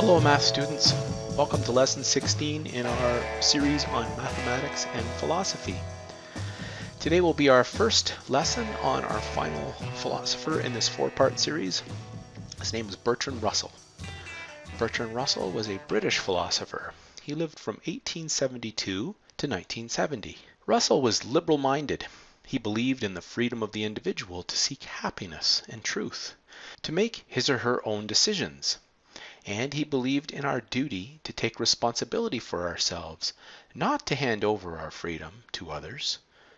Hello math students, welcome to lesson 16 in our series on mathematics and philosophy. Today will be our first lesson on our final philosopher in this four-part series. His name is Bertrand Russell. Bertrand Russell was a British philosopher. He lived from 1872 to 1970. Russell was liberal-minded. He believed in the freedom of the individual to seek happiness and truth, to make his or her own decisions. And he believed in our duty to take responsibility for ourselves, not to hand over our freedom to others,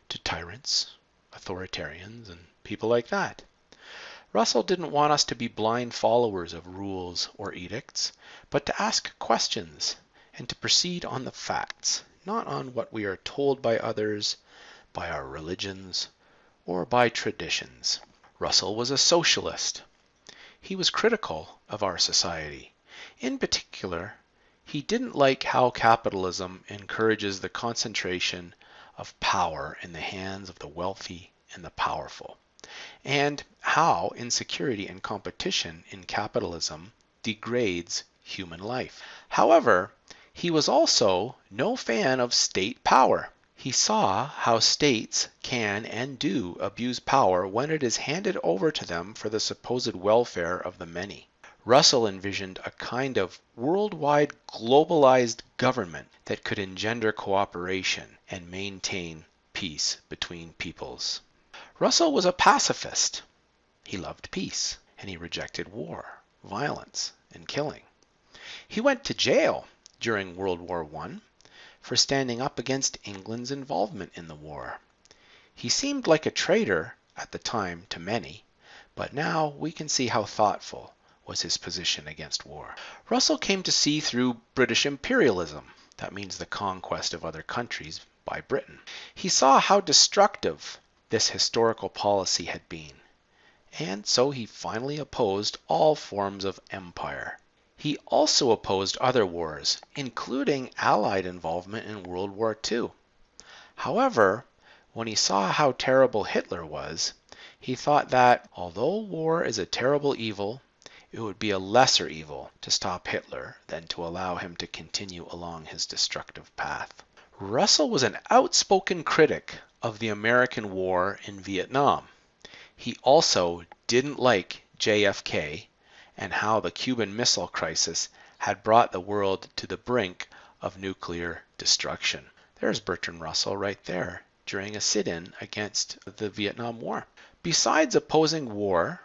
to tyrants, authoritarians, and people like that. Russell didn't want us to be blind followers of rules or edicts, but to ask questions and to proceed on the facts, not on what we are told by others, by our religions, or by traditions. Russell was a socialist. He was critical of our society. In particular, he didn't like how capitalism encourages the concentration of power in the hands of the wealthy and the powerful, and how insecurity and competition in capitalism degrades human life. However, he was also no fan of state power. He saw how states can and do abuse power when it is handed over to them for the supposed welfare of the many. Russell envisioned a kind of worldwide globalized government that could engender cooperation and maintain peace between peoples. Russell was a pacifist. He loved peace, and he rejected war, violence, and killing. He went to jail during World War I for standing up against England's involvement in the war. He seemed like a traitor at the time to many, but now we can see how thoughtful was his position against war. Russell came to see through British imperialism, that means the conquest of other countries by Britain. He saw how destructive this historical policy had been, and so he finally opposed all forms of empire. He also opposed other wars, including Allied involvement in World War II. However, when he saw how terrible Hitler was, he thought that, although war is a terrible evil, it would be a lesser evil to stop Hitler than to allow him to continue along his destructive path. Russell was an outspoken critic of the American war in Vietnam. He also didn't like JFK and how the Cuban Missile Crisis had brought the world to the brink of nuclear destruction. There's Bertrand Russell right there during a sit-in against the Vietnam War. Besides opposing war,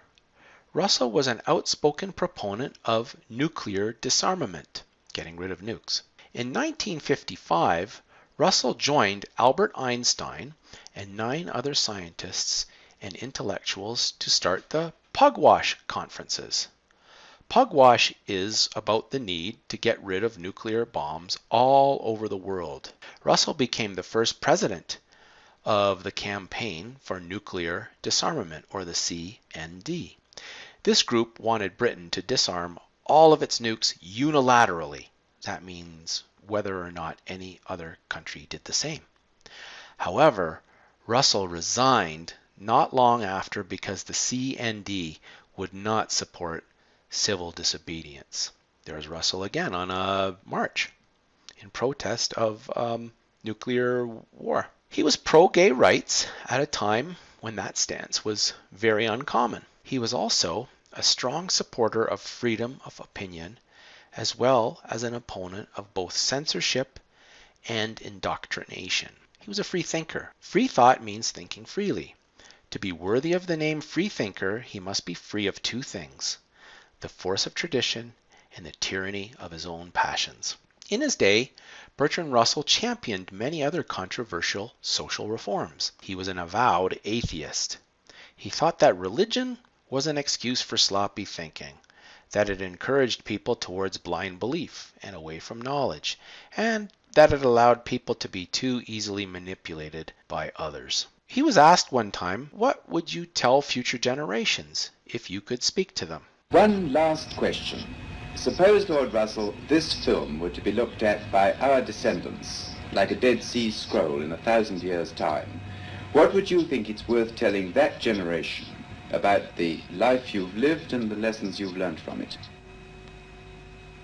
Russell was an outspoken proponent of nuclear disarmament, getting rid of nukes. In 1955, Russell joined Albert Einstein and 9 other scientists and intellectuals to start the Pugwash conferences. Pugwash is about the need to get rid of nuclear bombs all over the world. Russell became the first president of the Campaign for Nuclear Disarmament, or the CND. This group wanted Britain to disarm all of its nukes unilaterally. That means whether or not any other country did the same. However, Russell resigned not long after because the CND would not support civil disobedience. There's Russell again on a march in protest of nuclear war. He was pro-gay rights at a time when that stance was very uncommon. He was also a strong supporter of freedom of opinion, as well as an opponent of both censorship and indoctrination. He was a free thinker. Free thought means thinking freely. To be worthy of the name free thinker, he must be free of 2 things: the force of tradition and the tyranny of his own passions. In his day, Bertrand Russell championed many other controversial social reforms. He was an avowed atheist. He thought that religion was an excuse for sloppy thinking, that it encouraged people towards blind belief and away from knowledge, and that it allowed people to be too easily manipulated by others. He was asked one time, what would you tell future generations if you could speak to them? One last question. Suppose, Lord Russell, this film were to be looked at by our descendants, like a Dead Sea Scroll in 1,000 years' time. What would you think it's worth telling that generation about the life you've lived and the lessons you've learned from it?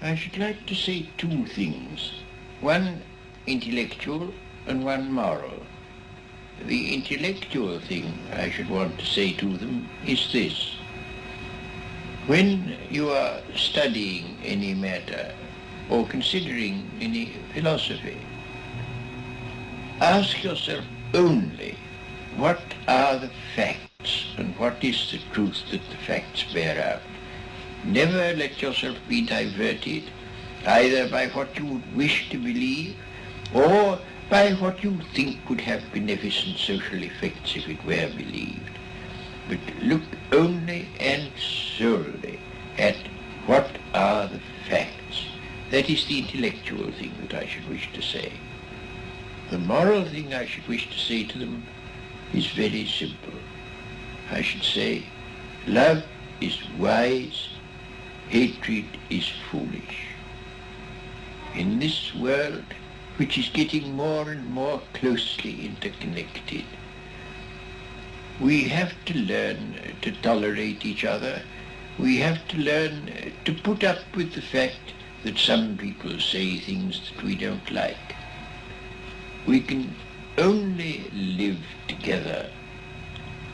I should like to say two things. One intellectual and one moral. The intellectual thing I should want to say to them is this. When you are studying any matter or considering any philosophy, ask yourself only what are the facts and what is the truth that the facts bear out. Never let yourself be diverted either by what you would wish to believe or by what you think could have beneficent social effects if it were believed. But look only and solely at what are the facts. That is the intellectual thing that I should wish to say. The moral thing I should wish to say to them is very simple. I should say, love is wise, hatred is foolish. In this world, which is getting more and more closely interconnected, we have to learn to tolerate each other. We have to learn to put up with the fact that some people say things that we don't like. We can only live together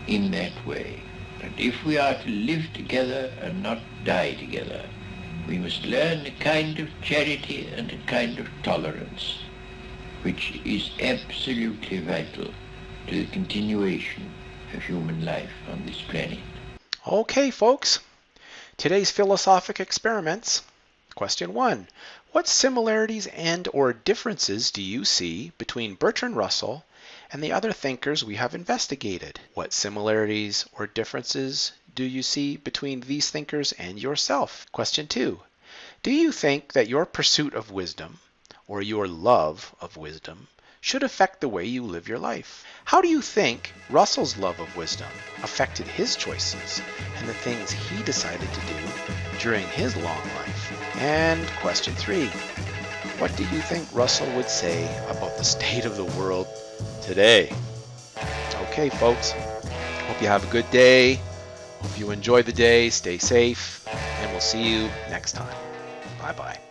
in that way. And if we are to live together and not die together, we must learn a kind of charity and a kind of tolerance, which is absolutely vital to the continuation of human life on this planet. Okay, folks. Today's philosophic experiments. Question 1. What similarities and or differences do you see between Bertrand Russell and the other thinkers we have investigated? What similarities or differences do you see between these thinkers and yourself? Question 2. Do you think that your pursuit of wisdom or your love of wisdom should affect the way you live your life? How do you think Russell's love of wisdom affected his choices and the things he decided to do during his long life? And question 3, what do you think Russell would say about the state of the world today? Okay, folks, hope you have a good day. Hope you enjoy the day, stay safe, and we'll see you next time. Bye-bye.